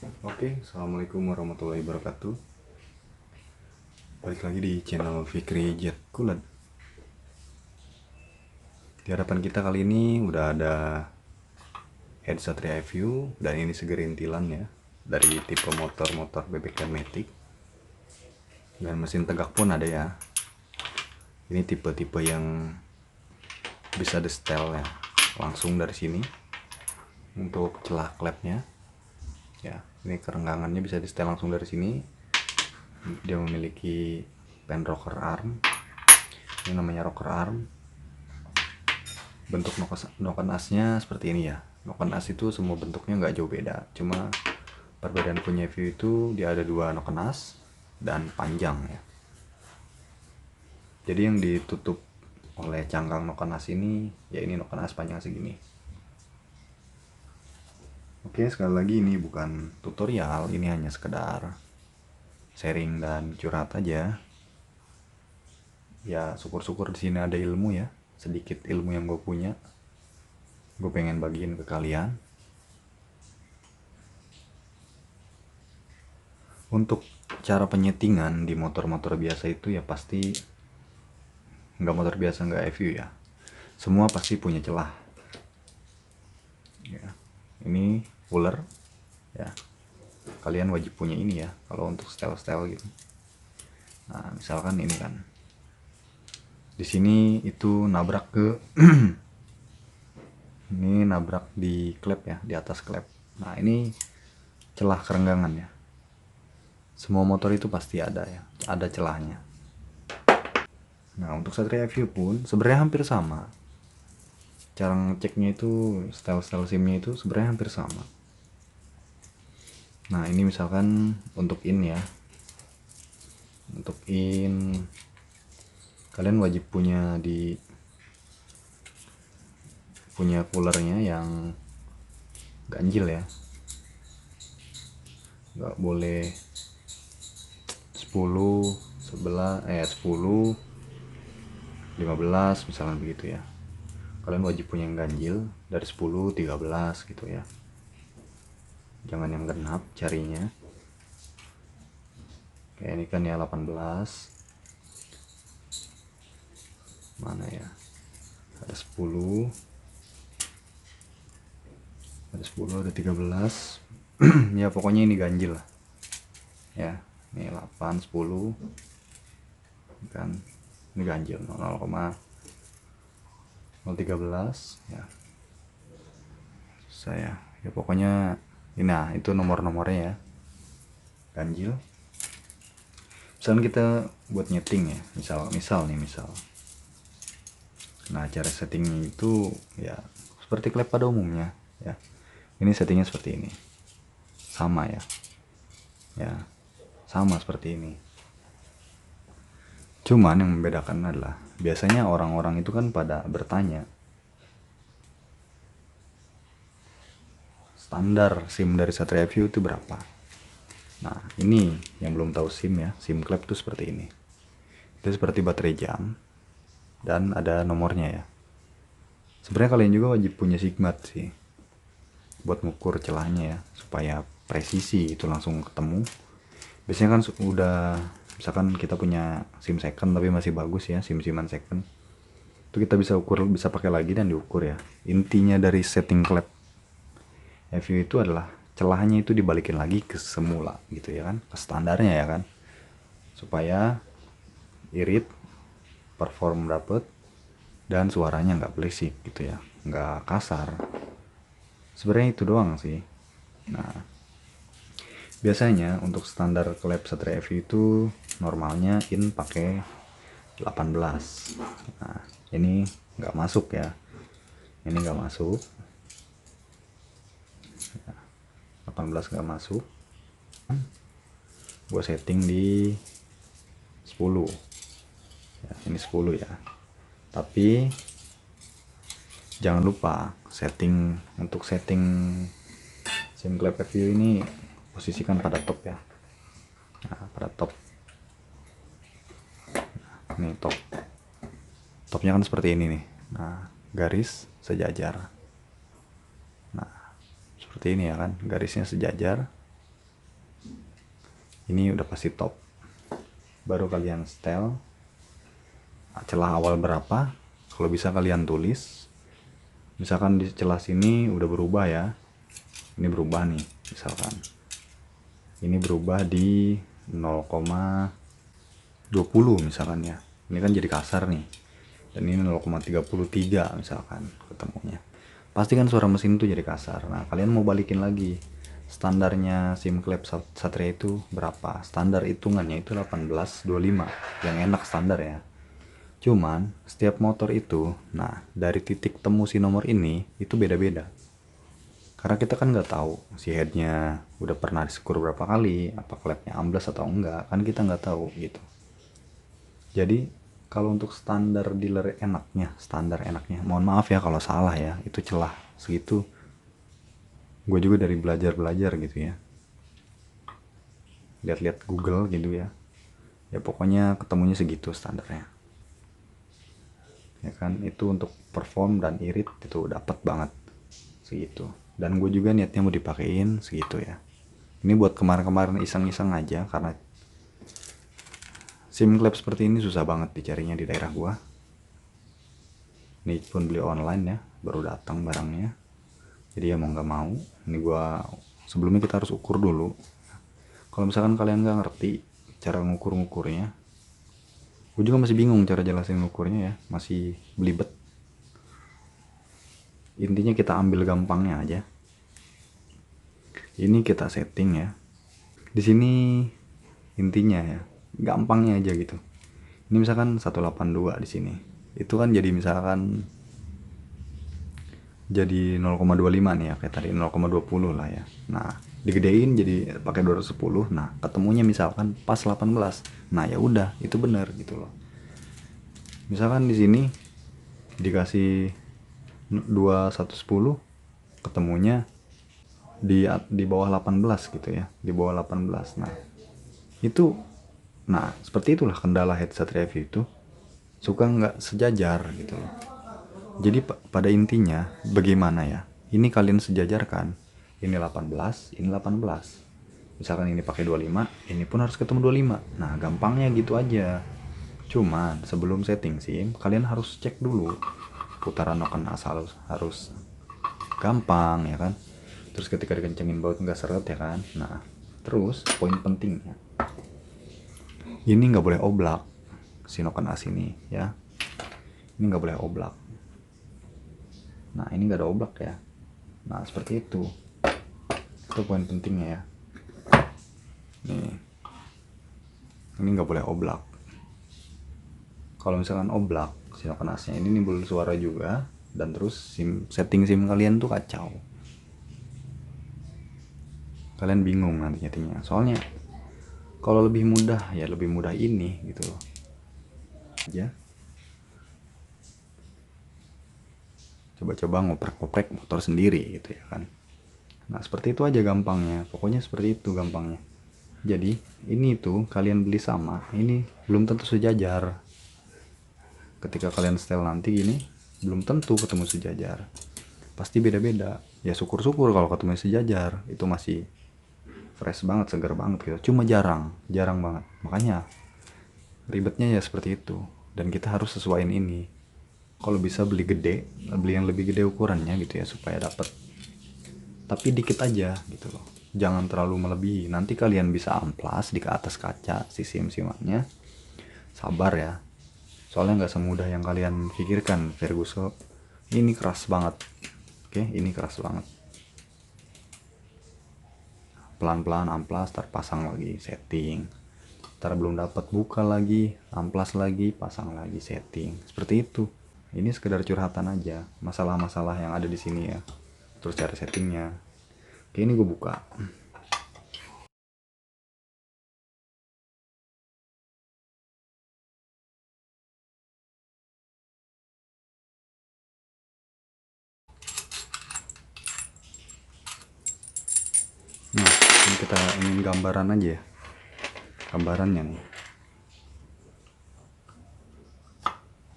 Oke, assalamualaikum warahmatullahi wabarakatuh. Balik lagi di channel Fikri Jet Kulad. Di hadapan kita kali ini udah ada head Satria FU, dan ini segerintilan ya, dari tipe motor-motor bebek dan matic. Dan mesin tegak pun ada ya. Ini tipe-tipe yang bisa di setel ya, langsung dari sini. Untuk celah klepnya, ya, ini kerenggangannya bisa di setel langsung dari sini. Dia memiliki pen rocker arm, ini namanya rocker arm. Bentuk noken asnya seperti ini ya. Noken as itu semua bentuknya nggak jauh beda, cuma perbedaan punya view itu dia ada dua noken as dan panjang ya. Jadi yang ditutup oleh cangkang noken as ini ya, ini noken as panjang segini. Oke, sekali lagi ini bukan tutorial, ini hanya sekedar sharing dan curhat aja. Ya syukur-syukur di sini ada ilmu ya, sedikit ilmu yang gue punya, gue pengen bagiin ke kalian. Untuk cara penyetingan di motor-motor biasa itu ya pasti, nggak motor biasa nggak FU ya, semua pasti punya celah ya. Ini puller ya, kalian wajib punya ini ya kalau untuk style-style gitu. Nah misalkan ini kan di sini itu nabrak ke ini nabrak di klep ya, di atas klep. Nah ini celah kerenggangan ya, semua motor itu pasti ada ya, ada celahnya. Nah untuk Satria FU pun sebenarnya hampir sama, cara ngeceknya itu, style-style SIM-nya itu sebenarnya hampir sama. Nah ini misalkan untuk in ya, untuk in kalian wajib punya punya coolernya yang ganjil ya, nggak boleh 10 10 15 misalnya begitu ya. Kalian wajib punya yang ganjil dari 10 13 gitu ya, jangan yang genap carinya. Kayak ini kan ya 18, mana ya, ada 10, ada 13 ya pokoknya ini ganjil lah ya. Ini 8 10 kan, ini ganjil 0,013 ya. Saya ya pokoknya ini, nah itu nomor-nomornya ya, ganjil. Misalnya kita buat nyeting ya, misal nih, nah cara settingnya itu ya seperti klep pada umumnya ya. Ini settingnya seperti ini, sama ya, sama seperti ini. Cuman yang membedakan adalah biasanya orang-orang itu kan pada bertanya standar SIM dari Satria FU itu berapa. Nah ini yang belum tahu SIM ya, SIM klep itu seperti ini. Itu seperti baterai jam dan ada nomornya ya. Sebenarnya kalian juga wajib punya sigmat sih buat ngukur celahnya ya, supaya presisi itu langsung ketemu. Biasanya kan udah, misalkan kita punya SIM second tapi masih bagus ya, SIM-SIMan second, itu kita bisa ukur, bisa pakai lagi dan diukur ya. Intinya dari setting klep FU itu adalah celahnya itu dibalikin lagi ke semula gitu ya kan, ke standarnya ya kan, supaya irit, perform dapet, dan suaranya nggak berisik gitu ya, nggak kasar. Sebenarnya itu doang sih. Nah biasanya untuk standar klep Satria FU itu normalnya in pakai 18. Nah ini nggak masuk ya, ini nggak masuk, 18 nggak masuk. Gue setting di 10 ya, ini 10 ya. Tapi jangan lupa setting, untuk setting SIM klep FU ini posisikan pada top ya. Nah, pada top. Nah, ini top. Topnya kan seperti ini nih. Nah, garis sejajar. Nah, seperti ini ya kan, garisnya sejajar. Ini udah pasti top. Baru kalian setel celah awal berapa, kalau bisa kalian tulis. Misalkan di celah sini udah berubah ya, ini berubah nih, misalkan ini berubah di 0,20 misalkan ya, ini kan jadi kasar nih, dan ini 0,33 misalkan ketemunya, pasti kan suara mesin tuh jadi kasar. Nah kalian mau balikin lagi, standarnya SIM Clap Satria itu berapa, standar hitungannya itu 1825 yang enak standar ya. Cuman setiap motor itu, nah dari titik temu si nomor ini itu beda-beda. Karena kita kan nggak tahu si headnya udah pernah disekur berapa kali, apa klepnya ambles atau enggak, kan kita nggak tahu gitu. Jadi kalau untuk standar dealer enaknya, mohon maaf ya kalau salah ya, itu celah segitu. Gue juga dari belajar gitu ya, lihat-lihat Google gitu ya. Ya pokoknya ketemunya segitu standarnya. Ya kan, itu untuk perform dan irit itu dapat banget segitu. Dan gue juga niatnya mau dipakein segitu ya. Ini buat kemarin-kemarin iseng-iseng aja, karena SIM Clap seperti ini susah banget dicarinya di daerah gue. Ini pun beli online ya, baru datang barangnya. Jadi ya mau nggak mau, ini gue sebelumnya kita harus ukur dulu. Kalau misalkan kalian nggak ngerti cara ngukur-ngukurnya, gue juga masih bingung cara jelasin ngukurnya ya, masih belibet. Intinya kita ambil gampangnya aja. Ini kita setting ya. Di sini intinya ya, gampangnya aja gitu. Ini misalkan 182 di sini. Itu kan jadi misalkan jadi 0,25 nih ya, kayak tadi 0,20 lah ya. Nah, digedein jadi pakai 210. Nah, ketemunya misalkan pas 18. Nah, ya udah, itu benar gitu loh. Misalkan di sini dikasih 2110, ketemunya di bawah 18 gitu ya, di bawah 18. Nah itu, nah seperti itulah kendala headset review itu, suka nggak sejajar gitu loh. Jadi pada intinya bagaimana ya, ini kalian sejajarkan, ini 18, ini 18, misalkan ini pakai 25, ini pun harus ketemu 25. Nah gampangnya gitu aja. Cuman sebelum setting SIM kalian harus cek dulu putaran noken asal harus gampang ya kan. Terus ketika dikencengin baut nggak seret ya kan. Nah terus poin pentingnya, ini nggak boleh oblak si noken as ini ya, ini nggak boleh oblak. Nah ini nggak ada oblak ya. Nah seperti itu poin pentingnya ya. Nih, ini nggak boleh oblak. Kalau misalkan oblak si noken asnya ini nimbul suara juga, dan terus setting SIM kalian tuh kacau. Kalian bingung nanti nyetingnya. Soalnya kalau lebih mudah ya lebih mudah ini gitu loh. Ya. Coba-coba ngoprek-ngoprek motor sendiri gitu ya kan. Nah seperti itu aja gampangnya. Pokoknya seperti itu gampangnya. Jadi ini tuh kalian beli sama, ini belum tentu sejajar. Ketika kalian setel nanti gini, belum tentu ketemu sejajar. Pasti beda-beda. Ya syukur-syukur kalau ketemu sejajar. Itu masih fresh banget, segar banget gitu. Cuma jarang banget. Makanya ribetnya ya seperti itu. Dan kita harus sesuaiin ini. Kalau bisa beli gede, beli yang lebih gede ukurannya gitu ya, supaya dapat. Tapi dikit aja gitu loh. Jangan terlalu melebihi. Nanti kalian bisa amplas di ke atas kaca si sim-simannya. Sabar ya. Soalnya nggak semudah yang kalian pikirkan, Ferguson. Ini keras banget. Oke, ini keras banget. Pelan-pelan amplas, terpasang lagi, setting. Ntar belum dapat, buka lagi, amplas lagi, pasang lagi, setting. Seperti itu. Ini sekedar curhatan aja, masalah-masalah yang ada di sini ya. Terus cara settingnya. Oke, ini gue buka. Nah, ini kita ingin gambaran aja ya. Gambarannya nih.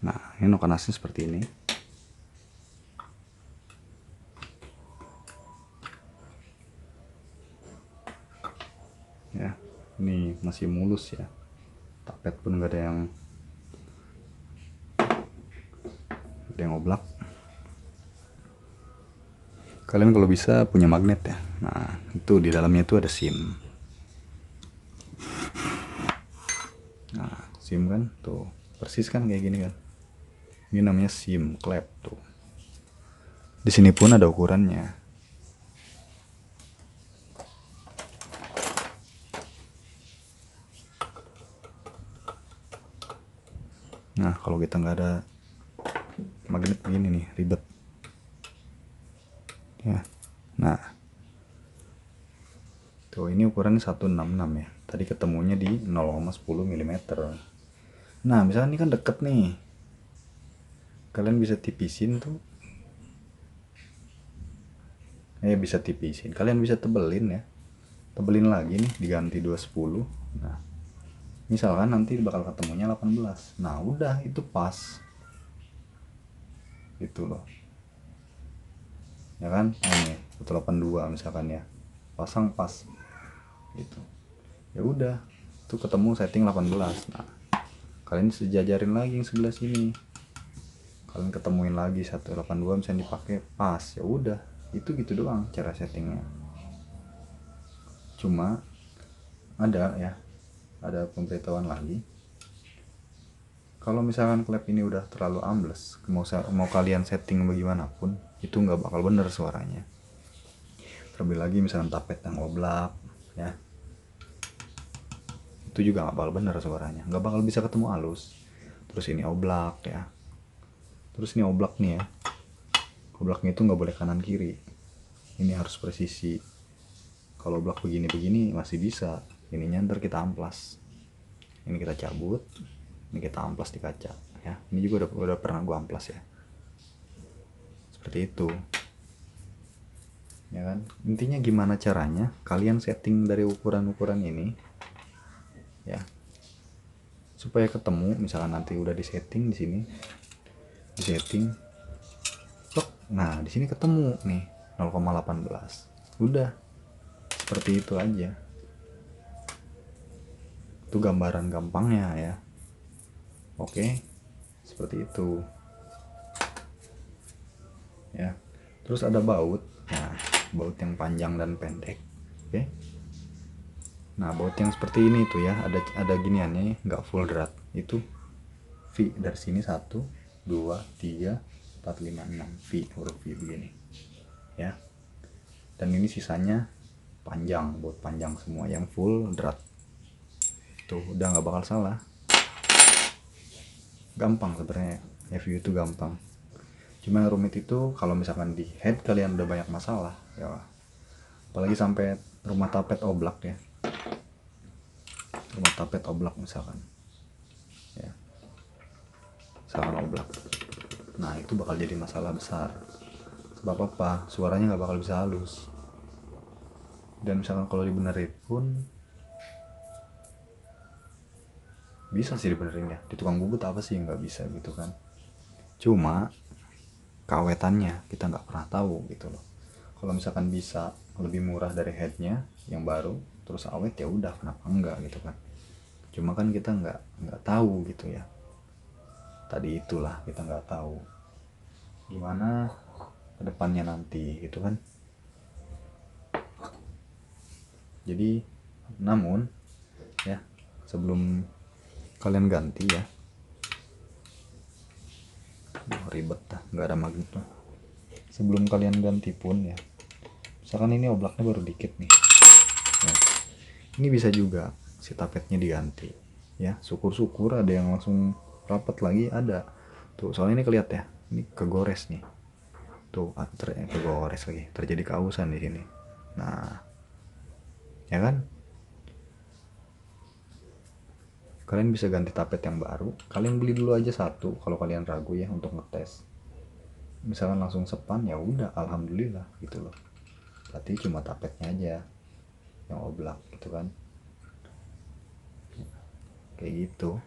Nah, ini noken asnya seperti ini. Ya. Ini masih mulus ya, tapet pun gak ada yang oblak. Kalian kalau bisa punya magnet ya. Nah itu di dalamnya itu ada SIM. Nah SIM kan tuh persis kan kayak gini kan. Ini namanya SIM klep tuh. Di sini pun ada ukurannya. Nah kalau kita nggak ada magnet begini nih ribet ya. Nah tuh ini ukurannya 166 ya, tadi ketemunya di 0,10 mm. Nah misalnya ini kan deket nih, kalian bisa tipisin tuh, bisa tipisin, kalian bisa tebelin ya, tebelin lagi nih diganti 210. Nah misalkan nanti bakal ketemunya 18, nah udah itu pas gitu loh ya kan. Nah, ini 182 misalkan ya, pasang pas gitu, ya udah tuh ketemu setting 18. Nah kalian sejajarin lagi yang sebelah sini, kalian ketemuin lagi 182 misalnya dipakai pas, ya udah itu gitu doang cara settingnya. Cuma ada pemberitahuan lagi, kalau misalkan klep ini udah terlalu ambles, mau kalian setting bagaimanapun itu nggak bakal bener suaranya. Terlebih lagi misalkan tapet yang oblak ya, itu juga nggak bakal bener suaranya, nggak bakal bisa ketemu halus. Terus ini oblak ya, terus ini oblak nih ya, oblaknya itu nggak boleh kanan kiri, ini harus presisi. Kalau oblak begini masih bisa, ininya ntar kita amplas, ini kita cabut, ini kita amplas di kaca ya. Ini juga udah pernah gua amplas ya, seperti itu ya kan. Intinya gimana caranya kalian setting dari ukuran-ukuran ini ya, supaya ketemu. Misalkan nanti udah disetting di sini, disetting, nah di sini ketemu nih 0,18, udah seperti itu aja. Itu gambaran gampangnya ya. Oke, seperti itu ya. Terus ada baut, nah baut yang panjang dan pendek. Oke, nah baut yang seperti ini tuh ya, ada giniannya, nggak full drat. Itu V dari sini 1 2 3 4 5 6 V, huruf V begini ya. Dan ini sisanya panjang, baut panjang semua yang full drat. Tuh udah nggak bakal salah. Gampang sebenarnya, FU itu gampang. Cuma yang rumit itu kalau misalkan di head kalian udah banyak masalah ya, apalagi sampai rumah tapet oblak ya, rumah tapet oblak misalkan ya, misalkan oblak, nah itu bakal jadi masalah besar. Sebab apa? Suaranya nggak bakal bisa halus. Dan misalkan kalau dibenerin pun bisa sih dibenerin ya, di tukang bubut apa sih nggak bisa gitu kan. Cuma keawetannya kita nggak pernah tahu gitu loh. Kalau misalkan bisa lebih murah dari headnya yang baru terus awet, ya udah kenapa enggak gitu kan. Cuma kan kita nggak tahu gitu ya, tadi itulah kita nggak tahu gimana kedepannya nanti gitu kan. Jadi namun ya, sebelum kalian ganti ya, ribet dah nggak ada magnet tuh. Sebelum kalian ganti pun ya, misalkan ini oblaknya baru dikit nih ya, ini bisa juga si tapetnya diganti ya. Syukur-syukur ada yang langsung rapat lagi, ada tuh, soalnya ini kelihatan ya, ini kegores nih tuh, kegores lagi, terjadi keausan di sini. Nah ya kan, kalian bisa ganti tapet yang baru. Kalian beli dulu aja satu kalau kalian ragu ya untuk ngetes. Misalkan langsung sepan, ya udah alhamdulillah gitu loh, berarti cuma tapetnya aja yang oblak gitu kan, kayak gitu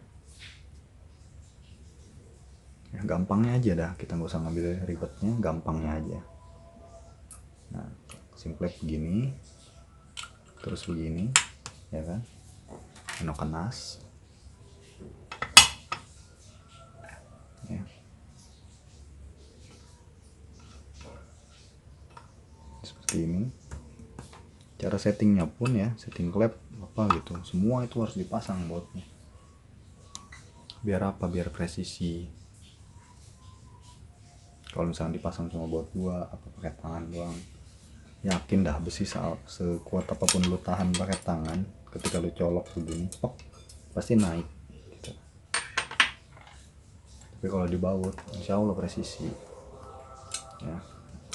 ya. Gampangnya aja dah, kita nggak usah ngambil ribetnya, gampangnya aja. Nah simple begini terus begini ya kan, Inokenas ya. Seperti ini. Cara settingnya pun ya, setting klep apa gitu, semua itu harus dipasang bautnya. Biar apa? Biar presisi. Kalau misalnya dipasang cuma baut dua, apa pakai tangan doang, yakin dah besi sekuat apapun lu tahan pakai tangan, ketika lu colok begini, pasti naik gitu. Tapi kalau dibaut, insya Allah presisi ya.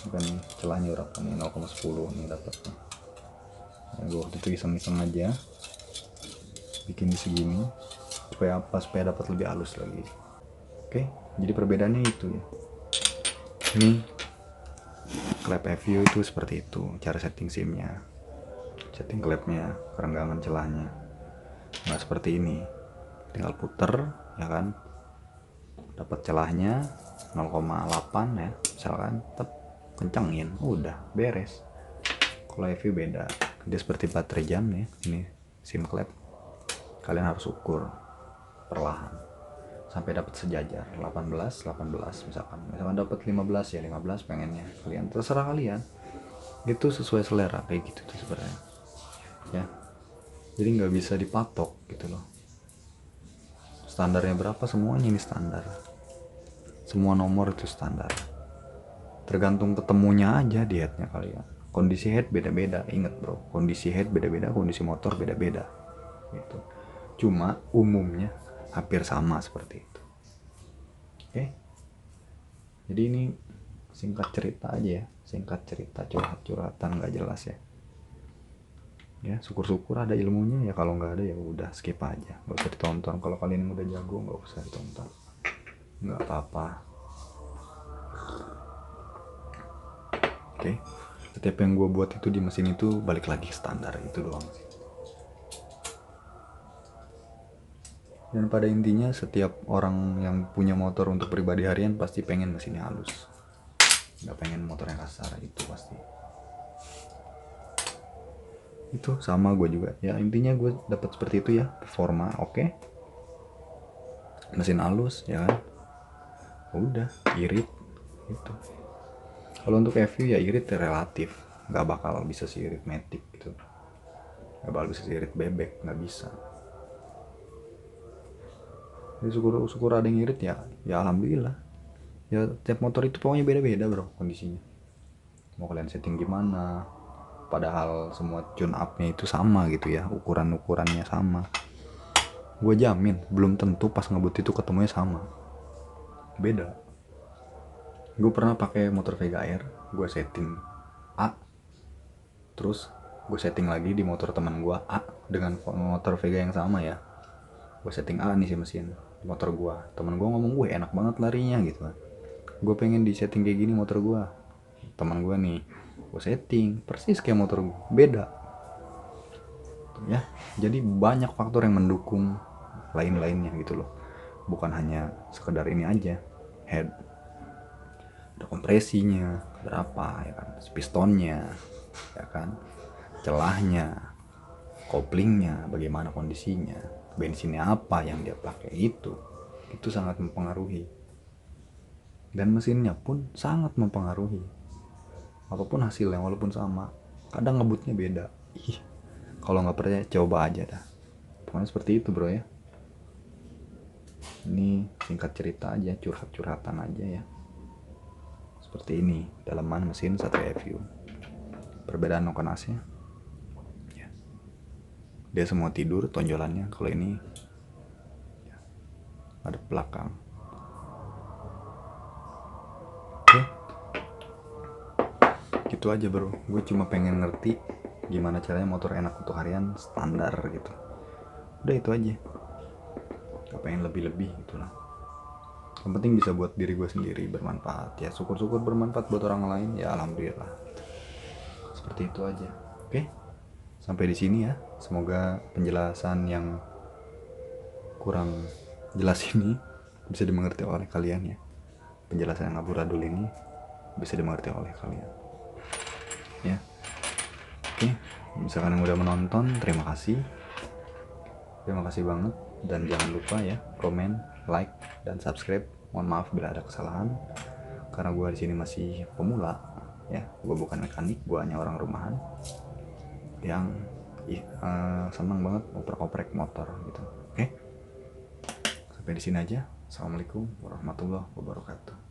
Bukan nih celahnya berapa nih, 0,10 nih dapatnya ya. Gue waktu itu iseng-iseng aja bikin di segini supaya apa, supaya dapat lebih halus lagi. Oke, jadi perbedaannya itu ya. Ini klep FU itu seperti itu cara setting SIM-nya, setting klepnya, kerenggangan celahnya. Nggak seperti ini, tinggal puter ya kan, dapat celahnya 0,8 ya misalkan, kencengin udah beres. Kalau FU beda, dia seperti baterai jam ya. Ini SIM klep, kalian harus ukur perlahan sampai dapat sejajar 18 misalkan dapat 15 ya 15 pengennya kalian, terserah kalian, itu sesuai selera kayak gitu tuh sebenarnya ya. Jadi nggak bisa dipatok gitu loh, standarnya berapa, semuanya ini standar, semua nomor itu standar, tergantung ketemunya aja di headnya kalian. Kondisi head beda-beda, inget bro, kondisi head beda-beda, kondisi motor beda-beda gitu. Cuma umumnya hampir sama seperti itu. Oke, jadi ini singkat cerita aja ya, singkat cerita, curhat-curhatan nggak jelas ya. Ya syukur-syukur ada ilmunya ya, kalau nggak ada ya udah skip aja, nggak usah ditonton. Kalau kalian yang udah jago nggak usah ditonton, nggak apa-apa. Oke, setiap yang gue buat itu di mesin itu balik lagi standar itu doang sih. Dan pada intinya setiap orang yang punya motor untuk pribadi harian pasti pengen mesinnya halus, nggak pengen motor yang kasar, itu pasti. Itu sama gue juga ya, intinya gue dapat seperti itu ya, performa oke, mesin halus ya kan, udah irit gitu. Kalau untuk FU ya irit relatif, nggak bakal bisa siirit Matic gitu, nggak bakal bisa siirit bebek, nggak bisa. Jadi syukur ada yang irit ya, ya alhamdulillah ya. Tiap motor itu pokoknya beda-beda bro kondisinya, mau kalian setting gimana, padahal semua tune up-nya itu sama gitu ya, ukurannya sama. Gue jamin belum tentu pas ngebut itu ketemunya sama, beda. Gue pernah pakai motor Vega Air, gue setting A, terus gue setting lagi di motor teman gue A dengan motor Vega yang sama ya. Gue setting A nih si mesin di motor gue, teman gue ngomong gue enak banget larinya gitu kan. Gue pengen di setting kayak gini motor gue, teman gue nih gue setting persis kayak motor gue, beda ya. Jadi banyak faktor yang mendukung lain-lainnya gitu loh, bukan hanya sekedar ini aja, head, ada kompresinya berapa ya kan, pistonnya ya kan, celahnya, koplingnya bagaimana kondisinya, bensinnya apa yang dia pakai, itu sangat mempengaruhi. Dan mesinnya pun sangat mempengaruhi, apapun hasilnya walaupun sama, kadang ngebutnya beda. Kalau nggak percaya coba aja dah, pokoknya seperti itu bro ya. Ini singkat cerita aja, curhat-curhatan aja ya. Seperti ini dalaman mesin Satria FU, perbedaan nokenasnya ya. Dia semua tidur tonjolannya, kalau ini ya, ada belakang. Oke, gitu aja bro, gue cuma pengen ngerti gimana caranya motor enak untuk harian standar gitu, udah itu aja, gak pengen lebih-lebih gitulah. Yang penting bisa buat diri gue sendiri bermanfaat ya, syukur-syukur bermanfaat buat orang lain ya alhamdulillah. Seperti itu aja. Oke, sampai di sini ya. Semoga penjelasan yang kurang jelas ini bisa dimengerti oleh kalian ya. Penjelasan yang amburadul ini bisa dimengerti oleh kalian ya. Oke, misalkan yang udah menonton terima kasih. Terima kasih banget, dan jangan lupa ya komen, like, dan subscribe. Mohon maaf bila ada kesalahan, karena gue di sini masih pemula ya. Gue bukan mekanik, gue hanya orang rumahan yang senang banget oprek-oprek motor gitu. Oke, sampai di sini aja. Assalamualaikum warahmatullahi wabarakatuh.